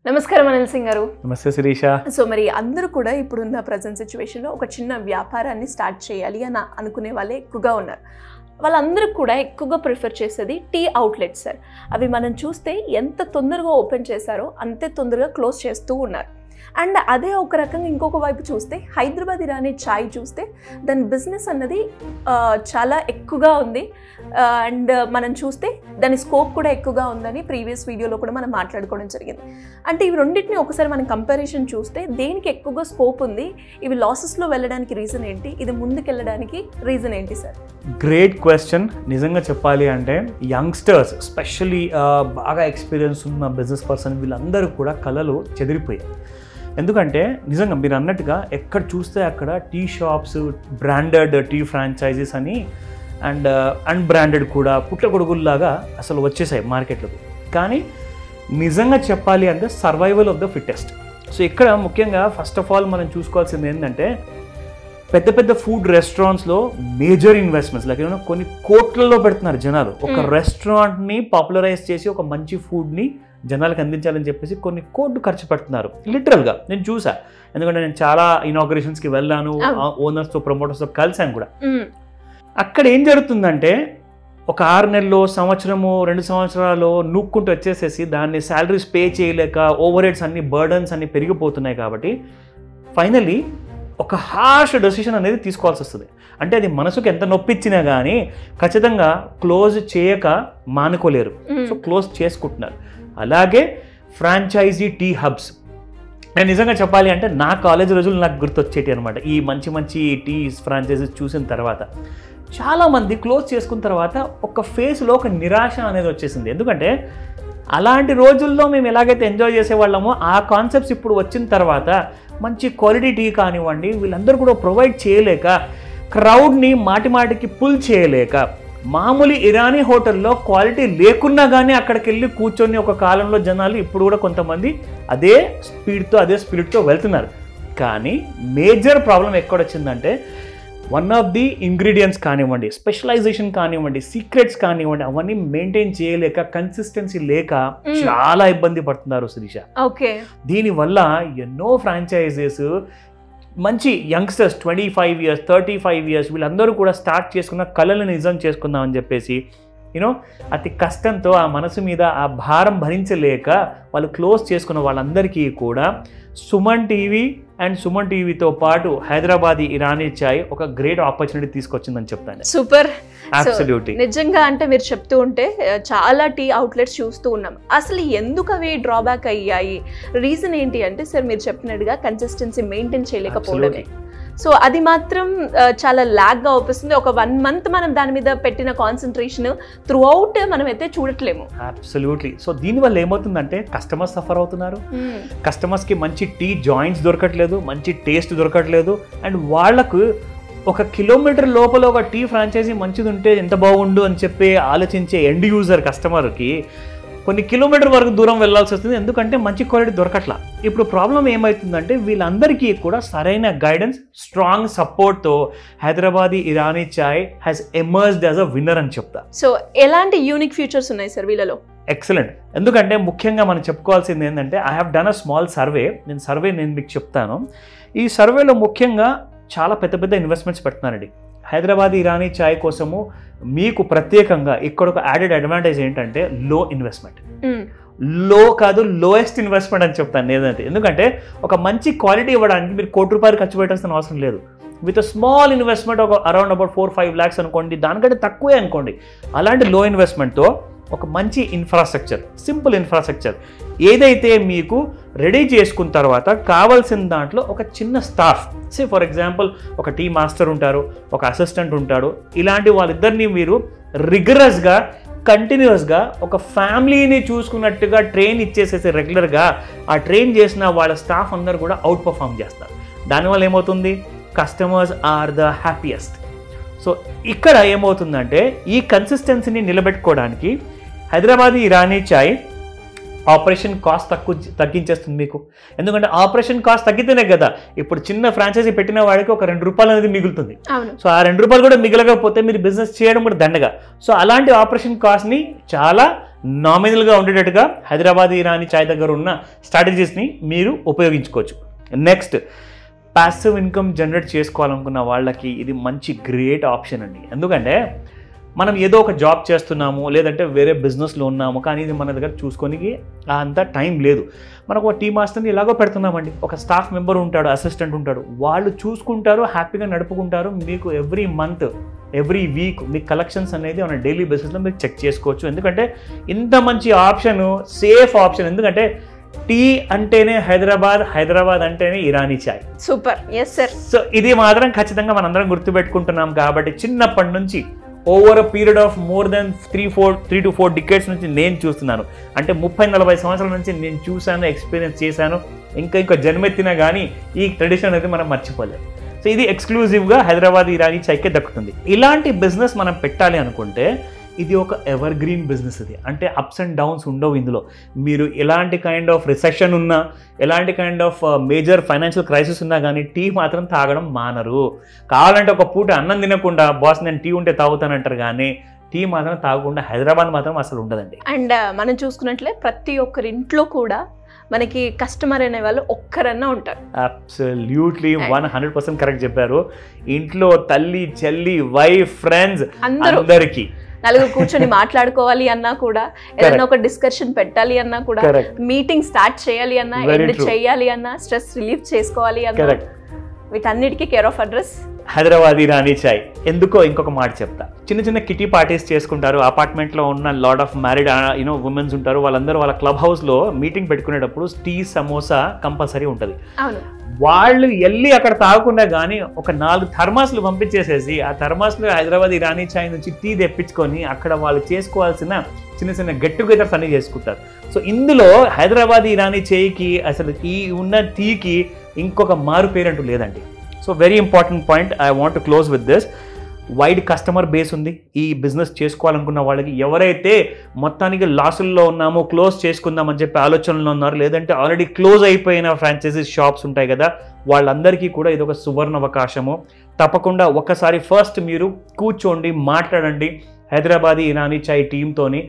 నమస్కారం అనిల్ సింగ్ గారు. నమస్తే శిరీష. సో మరి అందరూ కూడా ఇప్పుడున్న ప్రజెంట్ సిచ్యువేషన్లో ఒక చిన్న వ్యాపారాన్ని స్టార్ట్ చేయాలి అని అనుకునే వాళ్ళే ఎక్కువగా ఉన్నారు. వాళ్ళందరూ కూడా ఎక్కువగా ప్రిఫర్ చేసేది టీ అవుట్లెట్స్ సార్. అవి మనం చూస్తే ఎంత తొందరగా ఓపెన్ చేశారో అంతే తొందరగా క్లోజ్ చేస్తూ ఉన్నారు. అండ్ అదే ఒక రకంగా ఇంకొక వైపు చూస్తే హైదరాబాద్ ఇరానీ చాయ్ చూస్తే దాని బిజినెస్ అన్నది చాలా ఎక్కువగా ఉంది. అండ్ మనం చూస్తే దాని స్కోప్ కూడా ఎక్కువగా ఉందని ప్రీవియస్ వీడియోలో కూడా మనం మాట్లాడుకోవడం జరిగింది. అంటే ఇవి రెండింటిని ఒకసారి మనం కంపారిజన్ చూస్తే దేనికి ఎక్కువగా స్కోప్ ఉంది, ఇవి లాసెస్లో వెళ్ళడానికి రీజన్ ఏంటి, ఇది ముందుకెళ్ళడానికి రీజన్ ఏంటి సార్? Great question. నిజంగా చెప్పాలి అంటే యంగ్స్టర్స్ ఎస్పెషల్లీ బాగా ఎక్స్పీరియన్స్ ఉన్న బిజినెస్ పర్సన్ వీళ్ళందరూ కూడా కళలు చెదిరిపోయాయి. ఎందుకంటే నిజంగా మీరు అన్నట్టుగా ఎక్కడ చూస్తే అక్కడ tea shops, branded tea franchises అని అండ్ అన్బ్రాండెడ్ కూడా పుట్టగొడుగుల్లాగా అసలు వచ్చేసాయి మార్కెట్లోకి. కానీ నిజంగా చెప్పాలి అంటే survival of the fittest. So ఇక్కడ ముఖ్యంగా ఫస్ట్ ఆఫ్ ఆల్ మనం చూసుకోవాల్సింది ఏంటంటే పెద్ద పెద్ద ఫుడ్ రెస్టారెంట్స్లో మేజర్ ఇన్వెస్ట్మెంట్స్ లైక్ కొన్ని కోట్లలో పెడుతున్నారు జనాలు. ఒక రెస్టారెంట్ని పాపులరైజ్ చేసి ఒక మంచి ఫుడ్ని జనాలకు అందించాలని చెప్పేసి కొన్ని కోట్లు ఖర్చు పెడుతున్నారు లిటరల్గా. నేను చూసా, ఎందుకంటే నేను చాలా ఇనాగ్రేషన్స్కి వెళ్ళాను, ఓనర్స్తో ప్రమోటర్స్తో కలిసాను కూడా. అక్కడ ఏం జరుగుతుందంటే ఒక 6 నెలలు, సంవత్సరము, 2 సంవత్సరాలు నూక్కుంటూ వచ్చేసేసి దాన్ని శాలరీస్ పే చేయలేక ఓవర్ హెడ్స్ అన్ని బర్డన్స్ అన్ని పెరిగిపోతున్నాయి. కాబట్టి ఫైనల్లీ ఒక హార్ష్ డెసిషన్ అనేది తీసుకోవాల్సి వస్తుంది. అంటే అది మనసుకు ఎంత నొప్పిచ్చినా కానీ ఖచ్చితంగా క్లోజ్ చేయక మానుకోలేరు. సో క్లోజ్ చేసుకుంటున్నారు. అలాగే ఫ్రాంచైజీ టీ హబ్స్. నేను నిజంగా చెప్పాలి అంటే నా కాలేజ్ రోజులు నాకు గుర్తొచ్చేటి అనమాట. ఈ మంచి మంచి టీ ఫ్రాంచైజీస్ చూసిన తర్వాత చాలామంది క్లోజ్ చేసుకున్న తర్వాత ఒక ఫేస్లో ఒక నిరాశ అనేది వచ్చేసింది. ఎందుకంటే అలాంటి రోజుల్లో మేము ఎలాగైతే ఎంజాయ్ చేసేవాళ్ళమో ఆ కాన్సెప్ట్స్ ఇప్పుడు వచ్చిన తర్వాత మంచి క్వాలిటీ టీ కానివ్వండి వీళ్ళందరూ కూడా ప్రొవైడ్ చేయలేక, క్రౌడ్ని మాటికి పుల్ చేయలేక, మామూలు ఇరానీ హోటల్లో క్వాలిటీ లేకున్నా కానీ అక్కడికి వెళ్ళి కూర్చొని ఒక కాలంలో జనాలు ఇప్పుడు కూడా కొంతమంది అదే స్పీడ్తో వెళ్తున్నారు. కానీ మేజర్ ప్రాబ్లం ఎక్కడొచ్చిందంటే వన్ ఆఫ్ ది ఇంగ్రీడియంట్స్ కానివ్వండి, స్పెషలైజేషన్ కానివ్వండి, సీక్రెట్స్ కానివ్వండి అవన్నీ మెయింటైన్ చేయలేక, కన్సిస్టెన్సీ లేక చాలా ఇబ్బంది పడుతున్నారు శిరీష. ఓకే. దీనివల్ల ఎన్నో ఫ్రాంచైజెస్ మంచి యంగ్స్టర్స్ 25 years 35 years వీళ్ళందరూ కూడా స్టార్ట్ చేసుకున్న కళలను నిజం చేసుకుందామని చెప్పేసి అతి కష్టంతో ఆ మనసు మీద ఆ భారం భరించలేక వాళ్ళు క్లోజ్ చేసుకున్న వాళ్ళందరికీ కూడా సుమన్ టీవీ అండ్ సుమన్ టీవీతో పాటు హైదరాబాదీ ఇరానీ చాయ్ ఒక గ్రేట్ ఆపర్చునిటీ తీసుకొచ్చిందని చెప్తాను. సూపర్. అబ్సల్యూట్లీ. నిజంగా అంటే మీరు చెప్తూ ఉంటే చాలా టీ అవుట్లెట్స్ చూస్తూ ఉన్నాం. అసలు ఎందుకు అవి డ్రాబ్యాక్ అయ్యాయి, రీజన్ ఏంటి అంటే సార్ మీరు చెప్పినట్టుగా కన్సిస్టెన్సీ మెయింటైన్ చేయలేకపోవడమే. సో అది మాత్రం చాలా ల్యాగ్గా అవుపిస్తుంది. ఒక 1 month మనం దాని మీద పెట్టిన కాన్సన్ట్రేషన్ త్రూ అవుట్ మనం అయితే చూడట్లేము. అబ్సల్యూట్లీ. సో దీనివల్ల ఏమవుతుందంటే కస్టమర్స్ సఫర్ అవుతున్నారు. కస్టమర్స్కి మంచి టీ జాయింట్స్ దొరకట్లేదు, మంచి టేస్ట్ దొరకట్లేదు. అండ్ వాళ్లకు 1 kilometer లోపల ఒక టీ ఫ్రాంచైజీ మంచిది ఉంటే ఎంత బాగుండు అని చెప్పి ఆలోచించే ఎండ్ యూజర్ కస్టమర్కి కొన్ని కిలోమీటర్ వరకు దూరం వెళ్ళాల్సి వస్తుంది, ఎందుకంటే మంచి క్వాలిటీ దొరకట్లా. ఇప్పుడు ప్రాబ్లం ఏమవుతుందంటే వీళ్ళందరికీ కూడా సరైన గైడెన్స్, స్ట్రాంగ్ సపోర్ట్తో Hyderabadi Irani chai has emerged as a winner అని చెప్తా. సో ఎలాంటి యూనిక్ ఫీచర్స్ ఉన్నాయి సార్ వీళ్ళలో? ఎక్సలెంట్. ఎందుకంటే ముఖ్యంగా మనం చెప్పుకోవాల్సింది ఏంటంటే I have done a small survey. నేను మీకు చెప్తాను. ఈ సర్వేలో ముఖ్యంగా చాలా పెద్ద ఇన్వెస్ట్మెంట్స్ పెడుతున్నారండి. హైదరాబాదీ ఇరానీ చాయ్ కోసము మీకు ప్రత్యేకంగా ఇక్కడ ఒక యాడెడ్ అడ్వాంటేజ్ ఏంటంటే లో ఇన్వెస్ట్మెంట్. లోయెస్ట్ ఇన్వెస్ట్మెంట్ అని చెప్తాను నేనైతే. ఎందుకంటే ఒక మంచి క్వాలిటీ ఇవ్వడానికి మీరు ₹1,00,00,000 ఖర్చు పెట్టాల్సిన అవసరం లేదు. విత్ స్మాల్ ఇన్వెస్ట్మెంట్ ఒక అరౌండ్ అబౌట్ 4-5 lakhs అనుకోండి, దానికంటే తక్కువే అనుకోండి. అలాంటి లో ఇన్వెస్ట్మెంట్తో ఒక మంచి ఇన్ఫ్రాస్ట్రక్చర్, సింపుల్ ఇన్ఫ్రాస్ట్రక్చర్ ఏదైతే మీకు రెడీ చేసుకున్న తర్వాత కావాల్సిన దాంట్లో ఒక చిన్న స్టాఫ్, ఫర్ ఎగ్జాంపుల్ ఒక టీ మాస్టర్ ఉంటారు, ఒక అసిస్టెంట్ ఉంటాడు, ఇలాంటి వాళ్ళిద్దరిని మీరు రిగరస్గా కంటిన్యూస్గా ఒక ఫ్యామిలీని చూసుకున్నట్టుగా ట్రైన్ ఇచ్చేసేసి రెగ్యులర్గా ఆ ట్రైన్ చేసిన వాళ్ళ స్టాఫ్ అందరూ కూడా అవుట్ పర్ఫామ్ చేస్తారు. దానివల్ల ఏమవుతుంది, customers are the happiest. So ఇక్కడ ఏమవుతుందంటే ఈ కన్సిస్టెన్సీని నిలబెట్టుకోవడానికి హైదరాబాదీ ఇరానీ చాయ్ ఆపరేషన్ కాస్ట్ తగ్గించేస్తుంది మీకు. ఎందుకంటే ఆపరేషన్ కాస్ట్ తగ్గితేనే కదా ఇప్పుడు చిన్న ఫ్రాంచైజీ పెట్టిన వాడికి ఒక ₹2 అనేది మిగులుతుంది. సో ఆ ₹2 కూడా మిగలకపోతే మీరు బిజినెస్ చేయడం కూడా దండగా. సో అలాంటి ఆపరేషన్ కాస్ట్ని చాలా నామినల్గా ఉండేటట్టుగా హైదరాబాద్ ఇరానీ చాయ్ దగ్గర ఉన్న స్ట్రాటజీస్ని మీరు ఉపయోగించుకోవచ్చు. నెక్స్ట్, ప్యాసివ్ ఇన్కమ్ జనరేట్ చేసుకోవాలనుకున్న వాళ్ళకి ఇది మంచి గ్రేట్ ఆప్షన్ అండి. ఎందుకంటే మనం ఏదో ఒక జాబ్ చేస్తున్నాము, లేదంటే వేరే బిజినెస్లో ఉన్నాము, కానీ ఇది మన దగ్గర చూసుకోనికి అంత టైం లేదు. మనకు ఒక టీ మాస్టర్ని ఎలాగో పెడుతున్నామండి, ఒక స్టాఫ్ మెంబర్ ఉంటాడు, అసిస్టెంట్ ఉంటాడు, వాళ్ళు చూసుకుంటారు, హ్యాపీగా నడుపుకుంటారు. మీకు ఎవ్రీ మంత్ ఎవ్రీ వీక్ మీ కలెక్షన్స్ అనేది ఆన్ డైలీ బేసిస్లో మీరు చెక్ చేసుకోవచ్చు. ఎందుకంటే ఇంత మంచి ఆప్షన్, సేఫ్ ఆప్షన్. ఎందుకంటే టీ అంటేనే హైదరాబాద్ అంటేనే Irani chai. Super. Yes sir. So ఇది మాత్రం ఖచ్చితంగా మనందరం గుర్తుపెట్టుకుంటున్నాం. కాబట్టి చిన్నప్పటి నుంచి over a period of more than 3 to 4 decades నుంచి నేను చూస్తున్నాను. అంటే 30-40 సంవత్సరాల నుంచి నేను చూశాను, ఎక్స్పీరియన్స్ చేశాను. ఇంకా జన్మెత్తినా కానీ ఈ ట్రెడిషన్ అనేది మనం మర్చిపోలేదు. సో ఇది ఎక్స్క్లూజివ్గా హైదరాబాద్ ఇరానీ చాయ్కే దక్కుతుంది. ఇలాంటి బిజినెస్ మనం పెట్టాలి అనుకుంటే ఇది ఒక ఎవర్ గ్రీన్ బిజినెస్. ఇది అంటే అప్స్ అండ్ డౌన్స్ ఉండవు ఇందులో. మీరు ఎలాంటి కైండ్ ఆఫ్ రిసెషన్ ఉన్నా, ఎలాంటి kind of major financial crisis ఉన్నా కానీ టీ మాత్రం తాగడం మానరు. కావాలంటే ఒక పూట అన్నం తినకుండా బాస్ నేను టీ ఉంటే తాగుతానంటారు, కానీ టీ మాత్రం తాగకుండా హైదరాబాద్ మాత్రం అసలు ఉండదండి. అండ్ మనం చూసుకున్నట్లే ప్రతి ఒక్కరి ఇంట్లో కూడా మనకి కస్టమర్ అనే వాళ్ళు ఒక్కరన్నా ఉంటారు. అబ్సల్యూట్లీ 100% కరెక్ట్ చెప్పారు. ఇంట్లో తల్లి, చెల్లి, వైఫ్, ఫ్రెండ్స్ అందరికీ నలుగురు కూర్చొని మాట్లాడుకోవాలి అన్నా కూడా, ఏదైనా ఒక డిస్కషన్ పెట్టాలి అన్నా కూడా, మీటింగ్ స్టార్ట్ చేయాలి అన్నా, ఎండ్ చేయాలి అన్నా, స్ట్రెస్ రిలీఫ్ చేసుకోవాలి అన్నా, వీటన్నిటికీ care of address Hyderabad Irani chai. ఎందుకో ఇంకొక మాట చెప్తా. చిన్న కిటీ పార్టీస్ చేసుకుంటారు. అపార్ట్మెంట్లో ఉన్న లాట్ ఆఫ్ మ్యారీడ్ ఉమెన్స్ ఉంటారు. వాళ్ళందరూ వాళ్ళ క్లబ్ హౌస్లో మీటింగ్ పెట్టుకునేటప్పుడు టీ, సమోసా కంపల్సరీ ఉంటుంది. వాళ్ళు వెళ్ళి అక్కడ తాగకుండా కానీ ఒక 4 థర్మాస్లు పంపించేసేసి ఆ థర్మాస్లో హైదరాబాద్ ఇరానీ చాయ్ నుంచి టీ తెప్పించుకొని అక్కడ వాళ్ళు చేసుకోవాల్సిన చిన్న గెట్ టుగెదర్స్ అన్ని చేసుకుంటారు. సో ఇందులో హైదరాబాద్ ఇరానీ చాయ్కి అసలు ఈ ఉన్న టీకి ఇంకొక మారు పేరంటూ లేదండి. So very important point, I want to close with this. Wide customer base ఉంది ఈ బిజినెస్ చేసుకోవాలనుకున్న వాళ్ళకి. ఎవరైతే మొత్తానికి లాసుల్లో ఉన్నామో క్లోజ్ చేసుకుందామని చెప్పి ఆలోచనలో ఉన్నారు, లేదంటే ఆల్రెడీ క్లోజ్ అయిపోయిన ఫ్రాంచైజీ షాప్స్ ఉంటాయి కదా, వాళ్ళందరికీ కూడా ఇది ఒక సువర్ణ అవకాశము. తప్పకుండా ఒకసారి ఫస్ట్ మీరు కూర్చోండి, మాట్లాడండి హైదరాబాద్ ఇరానీ చాయ్ టీమ్తోని.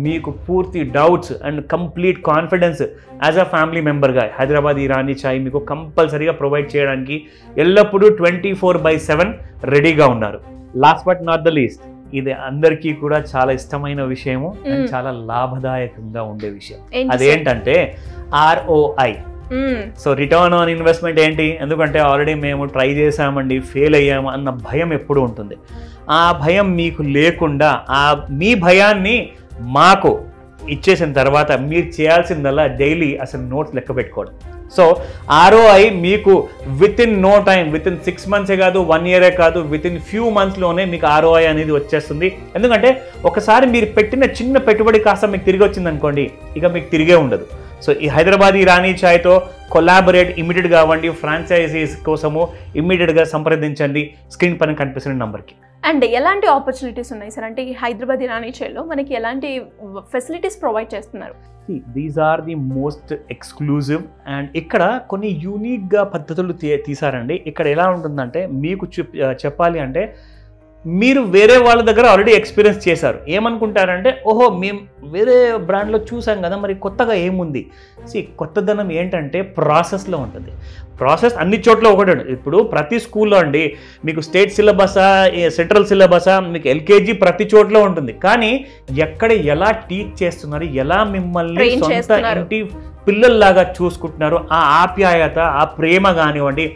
మీకు పూర్తి doubts and complete confidence as a family మెంబర్గా హైదరాబాద్ ఇరానీ చాయ్ మీకు కంపల్సరీగా ప్రొవైడ్ చేయడానికి ఎల్లప్పుడూ 24/7 రెడీగా ఉన్నారు. Last but not the least, ఇది అందరికీ కూడా చాలా ఇష్టమైన విషయము అండ్ చాలా లాభదాయకంగా ఉండే విషయం. అదేంటంటే ROI. So return on investment ఏంటి? ఎందుకంటే ఆల్రెడీ మేము ట్రై చేసామండి, ఫెయిల్ అయ్యాము అన్న భయం ఎప్పుడు ఉంటుంది. ఆ భయం మీకు లేకుండా మీ భయాన్ని మాకు ఇచ్చేసిన తర్వాత మీరు చేయాల్సిందల్లా డైలీ అసలు నోట్స్ లెక్క పెట్టుకోవడం. సో ROI మీకు within no time, within 6 months కాదు, 1 year కాదు, విత్ ఇన్ ఫ్యూ మంత్స్లోనే మీకు ROI అనేది వచ్చేస్తుంది. ఎందుకంటే ఒకసారి మీరు పెట్టిన చిన్న పెట్టుబడి కాస్త మీకు తిరిగి వచ్చింది అనుకోండి, ఇక మీకు తిరిగే ఉండదు. సో ఈ హైదరాబాద్ ఇరానీ చాయ్తో కొలాబరేట్ ఇమీడియట్గా అవ్వండి. ఫ్రాంచైజీస్ కోసము ఇమీడియట్గా సంప్రదించండి స్క్రీన్ పైన కనిపిస్తున్న నెంబర్కి. అండ్ ఎలాంటి ఆపర్చునిటీస్ ఉన్నాయి సార్? అంటే ఈ హైదరాబాద్ ఇరానీ చాయ్లో మనకి ఎలాంటి ఫెసిలిటీస్ ప్రొవైడ్ చేస్తున్నారు? These are the most exclusive and ఇక్కడ కొన్ని యూనిక్గా పద్ధతులు తీసారండి. ఇక్కడ ఎలా ఉంటుందంటే మీకు చెప్పాలి అంటే మీరు వేరే వాళ్ళ దగ్గర ఆల్రెడీ ఎక్స్పీరియన్స్ చేశారు. ఏమనుకుంటారంటే ఓహో మేము వేరే బ్రాండ్లో చూసాం కదా, మరి కొత్తగా ఏముంది? కొత్తదనం ఏంటంటే ప్రాసెస్లో ఉంటుంది. ప్రాసెస్ అన్ని చోట్ల ఒకటే. ఇప్పుడు ప్రతి స్కూల్లో అండి మీకు స్టేట్ సిలబసా, సెంట్రల్ సిలబసా, మీకు LKG ప్రతి చోట్ల ఉంటుంది. కానీ ఎక్కడ ఎలా టీచ్ చేస్తున్నారు, ఎలా మిమ్మల్ని సొంత ఇంటి పిల్లల్లాగా చూసుకుంటున్నారు, ఆ ఆప్యాయత, ఆ ప్రేమ కానివ్వండి,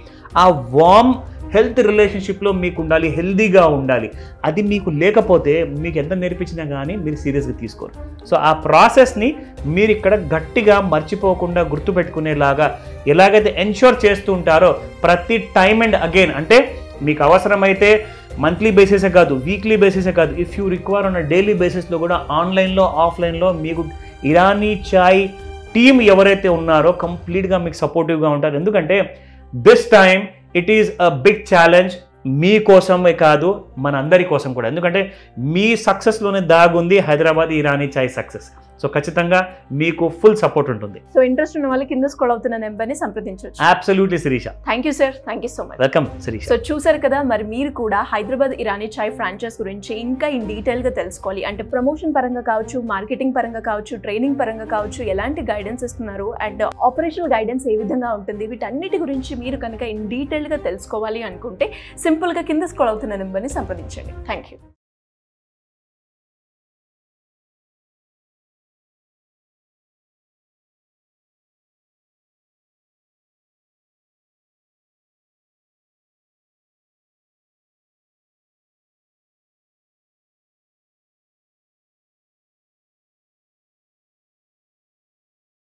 ఆ వార్మ్ హెల్త్ రిలేషన్షిప్లో మీకు ఉండాలి, హెల్దీగా ఉండాలి. అది మీకు లేకపోతే మీకు ఎంత నేర్పించినా కానీ మీరు సీరియస్గా తీసుకోరు. సో ఆ ప్రాసెస్ని మీరు ఇక్కడ గట్టిగా మర్చిపోకుండా గుర్తుపెట్టుకునేలాగా ఎలాగైతే ఎన్ష్యూర్ చేస్తూ ఉంటారో ప్రతి టైమ్ అండ్ అగైన్, అంటే మీకు అవసరమైతే మంత్లీ బేసిసే కాదు, వీక్లీ బేసిసే కాదు, if you require on daily బేసిస్లో కూడా ఆన్లైన్లో, ఆఫ్లైన్లో మీకు ఇరానీ చాయ్ టీమ్ ఎవరైతే ఉన్నారో కంప్లీట్గా మీకు సపోర్టివ్గా ఉంటారు. ఎందుకంటే this time it is a big challenge మీకోసమే కాదు మన అందరి కోసం కూడా. ఎందుకంటే మీ సక్సెస్లోనే దాగుంది హైదరాబాద్ ఇరానీ చాయ్ సక్సెస్. సో ఖచ్చితంగా మీకు ఫుల్ సపోర్ట్ ఉంటుంది. సో ఇంట్రెస్ట్ ఉన్న వాళ్ళు కింద స్క్రోల్ అవుతున్న నెంబర్ని సంప్రదించవచ్చు. Absolutely Sirisha. Thank you sir, thank you so much. Welcome Sirisha. So చూసారు కదా, మరి మీరు కూడా హైదరాబాద్ ఇరానీ చాయ్ ఫ్రాంచైజ్ గురించి ఇంకా ఇన్ డీటెయిల్గా తెలుసుకోవాలి అంటే ప్రమోషన్ పరంగా కావచ్చు, మార్కెటింగ్ పరంగా కావచ్చు, ట్రైనింగ్ పరంగా కావచ్చు, ఎలాంటి గైడెన్స్ ఇస్తున్నారు అండ్ ఆపరేషనల్ గైడెన్స్ ఏ విధంగా ఉంటుంది, వీటన్నిటి గురించి మీరు కనుక ఇన్ డీటెయిల్గా తెలుసుకోవాలి అనుకుంటే సింపుల్గా కింద స్క్రోల్ అవుతున్న నెంబర్ని సంప్రదించండి. Thank you.